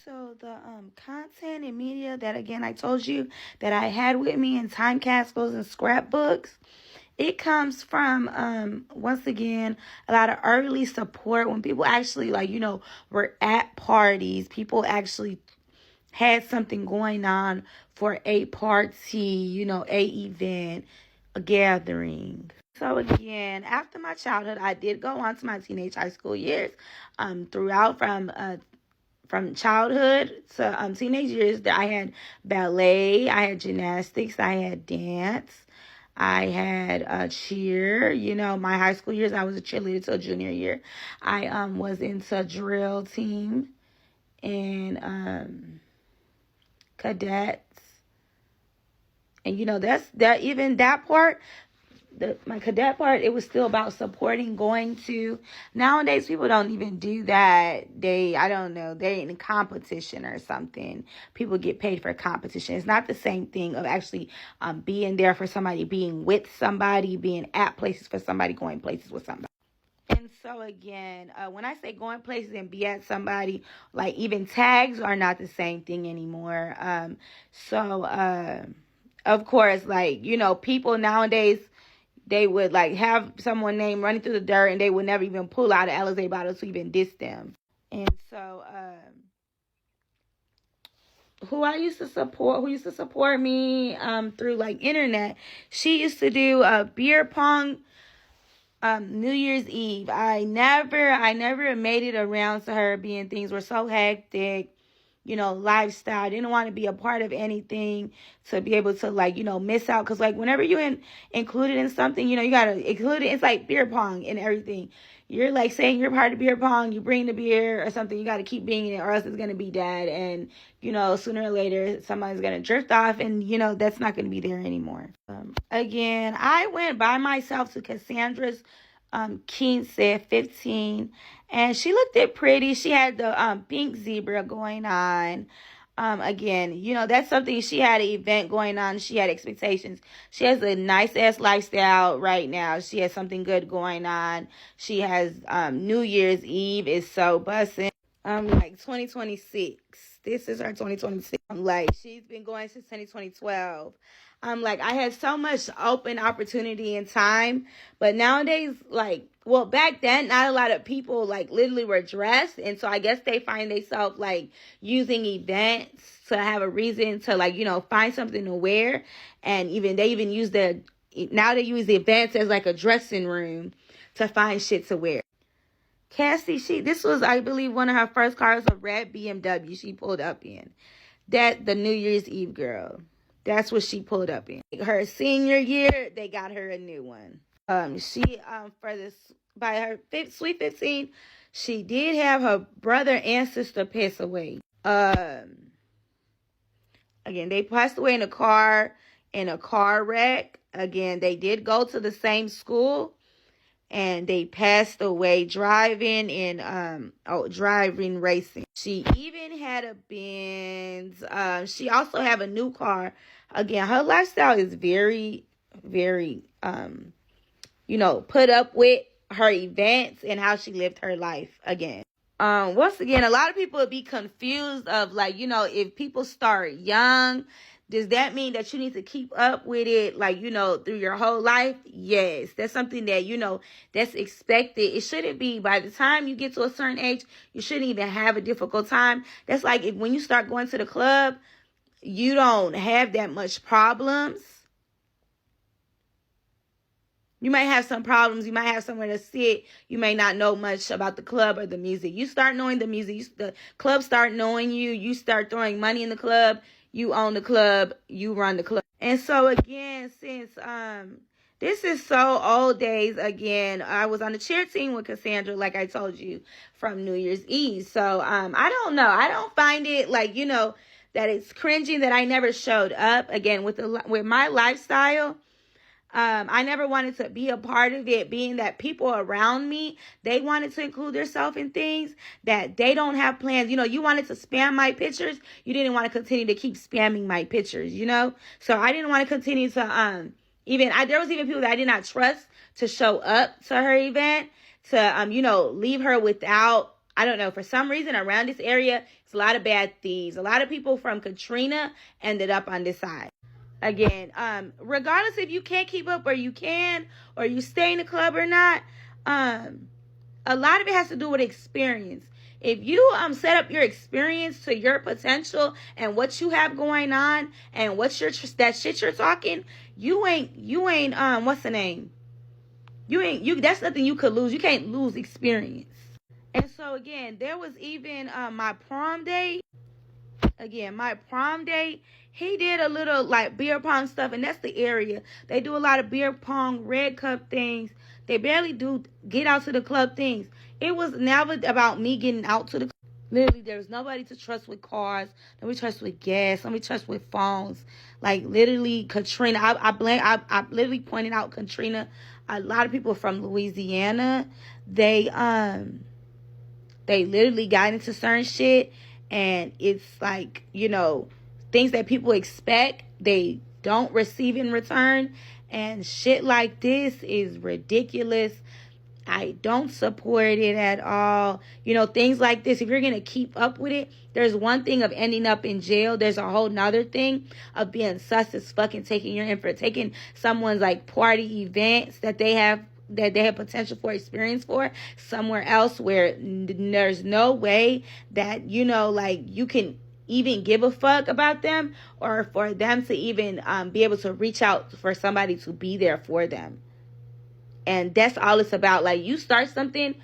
So the content and media that, again, I told you that I had with me in time capsules and scrapbooks, it comes from, once again, a lot of early support when people actually, were at parties. People actually had something going on for a party, a event, a gathering. So again, after my childhood, I did go on to my teenage high school years. Throughout from childhood to teenage years, that I had ballet, I had gymnastics, I had dance, I had cheer. My high school years, I was a cheerleader till junior year. I was into drill team and cadets. And that part, my cadet part, it was still about supporting, going to. Nowadays, people don't even do that. I don't know, they're in a competition or something. People get paid for competition. It's not the same thing of actually being there for somebody, being with somebody, being at places for somebody, going places with somebody. And so again, when I say going places and be at somebody, like even tags are not the same thing anymore. Of course, people nowadays, they would have someone named running through the dirt and they would never even pull out an Alizé bottle to even diss them. And so, who used to support me through internet, she used to do beer pong New Year's Eve. I never made it around to her, being things were so hectic. Lifestyle. I didn't want to be a part of anything to be able to miss out. Cause whenever you're included in something, you gotta include it. It's like beer pong and everything. You're saying you're part of beer pong, you bring the beer or something, you gotta keep being in it or else it's gonna be dead. And, sooner or later somebody's gonna drift off and, that's not gonna be there anymore. Again, I went by myself to Cassandra's Quince at 15, and she looked it pretty. She had the pink zebra going on. Again, that's something. She had an event going on. She had expectations. She has a nice ass lifestyle right now. She has something good going on. She has New Year's Eve is so bussin'. 2026. This is her 2026. She's been going since 2012. I had so much open opportunity and time, but nowadays, back then, not a lot of people, literally were dressed, and so I guess they find themselves, using events to have a reason to, find something to wear, and they use the events as, a dressing room to find shit to wear. Cassie, this was, I believe, one of her first cars, a red BMW she pulled up in. The New Year's Eve girl. That's what she pulled up in. Her senior year, they got her a new one. By her sweet 15, she did have her brother and sister pass away. Again, they passed away in a car wreck. Again, they did go to the same school. And they passed away driving racing. She even had a Benz. She also have a new car. Again, her lifestyle is very, very, put up with her events and how she lived her life. Again, once again, a lot of people would be confused of if people start young, does that mean that you need to keep up with it, through your whole life? Yes, that's something that, that's expected. It shouldn't be. By the time you get to a certain age, you shouldn't even have a difficult time. That's when you start going to the club, you don't have that much problems. You might have some problems. You might have somewhere to sit. You may not know much about the club or the music. You start knowing the music. The club start knowing you. You start throwing money in the club. You own the club, you run the club. And so again, since this is so old days, again, I was on the cheer team with Cassandra, like I told you, from New Year's Eve. So I don't know. I don't find it that it's cringing that I never showed up. Again, with my lifestyle, I never wanted to be a part of it, being that people around me, they wanted to include themselves in things that they don't have plans. You wanted to spam my pictures. You didn't want to continue to keep spamming my pictures, So I didn't want to continue to, there was even people that I did not trust to show up to her event, to, leave her without, I don't know, for some reason around this area, It's a lot of bad thieves. A lot of people from Katrina ended up on this side. Again, regardless if you can't keep up or you can, or you stay in the club or not, a lot of it has to do with experience. If you set up your experience to your potential and what you have going on and what that shit you're talking, you ain't what's the name? That's nothing you could lose. You can't lose experience. And so again, there was even my prom date. Again, my prom date, he did a little like beer pong stuff, and that's the area. They do a lot of beer pong, red cup things. They barely do get out to the club things. It was never about me getting out to the club. Literally, there was nobody to trust with cars, nobody trust with gas, nobody trust with phones. Like literally, Katrina. I literally pointed out Katrina. A lot of people from Louisiana, they literally got into certain shit. And it's like, things that people expect, they don't receive in return. And shit like this is ridiculous. I don't support it at all. Things like this, if you're going to keep up with it, there's one thing of ending up in jail. There's a whole nother thing of being sus as fucking taking your info, taking someone's like party events that they have potential for experience for somewhere else where there's no way that, you can even give a fuck about them, or for them to even be able to reach out for somebody to be there for them. And that's all it's about. Like, you start something,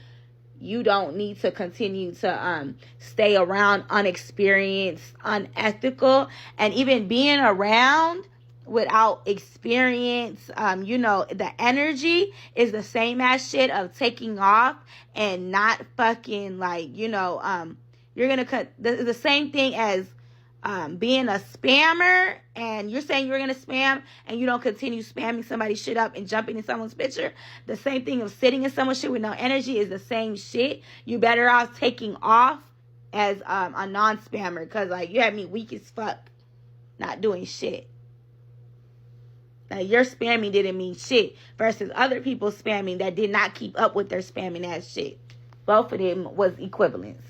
you don't need to continue to stay around unexperienced, unethical, and even being around without experience. The energy is the same as shit of taking off and not fucking you're gonna cut the same thing as being a spammer, and you're saying you're gonna spam and you don't continue spamming somebody's shit up and jumping in someone's picture. The same thing of sitting in someone's shit with no energy is the same shit. You better off taking off as a non-spammer, because you had me weak as fuck not doing shit. Your spamming didn't mean shit versus other people spamming that did not keep up with their spamming ass shit. Both of them was equivalents.